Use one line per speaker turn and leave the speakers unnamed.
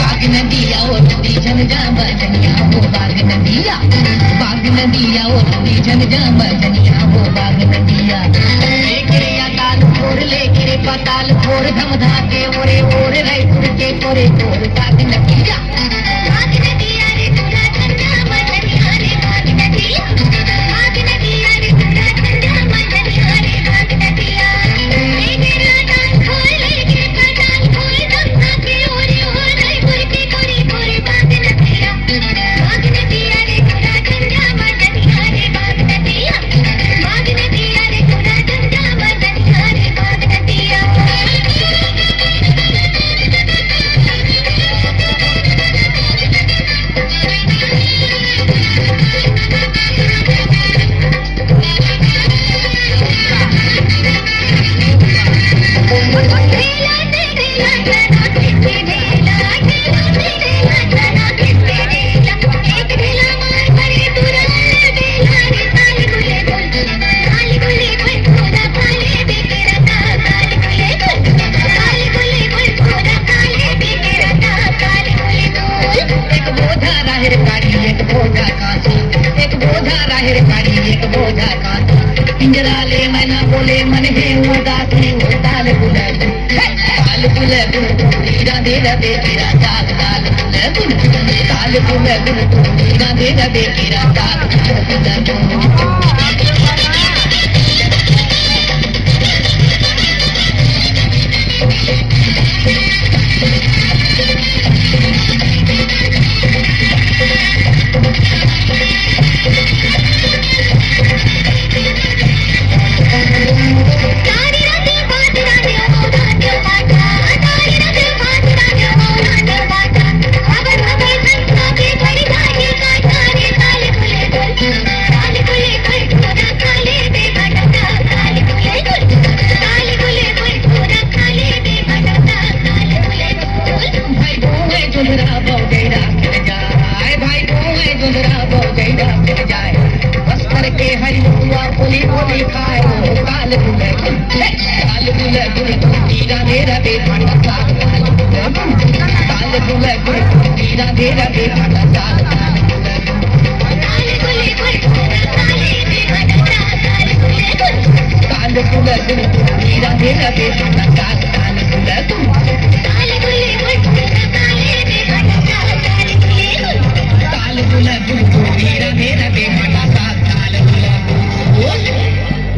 बाग नदिया ओ नदी झन जा बजनिया हो बाग नदिया, बाग नदिया ओ नदी झन जा बजनिया हो बाग नदिया। लेके अकाल फोर लेके पताल फोर धम धाके ओरे ओरे रायपुर के कोरे कोर बाग नदिया। बाग नदिया रे तुला झंडा बजनिया रे बाग नदिया, बाग नदिया रे तुला झंडा बजनिया रे बाग नदिया। लेके अकाल फोर लेके पताल फोर धम धाके ओरे ओरे रायपुर के कोरे कोरे बाग नदिया। बाग नदिया रे तुला झंडा बजनिया रे बाग नदिया, बाग नदिया रे तुला झंडा बजनिया रे बाग नदिया। पिंजरा ले मैना बोले मन है उदासी ताल बुलंद, ताल बुलंद हीरा दे रबे तेरा ताल ताल बुलंद, ताल बुलंद हीरा दे रबे तेरा ताल ताल बुलंद। काल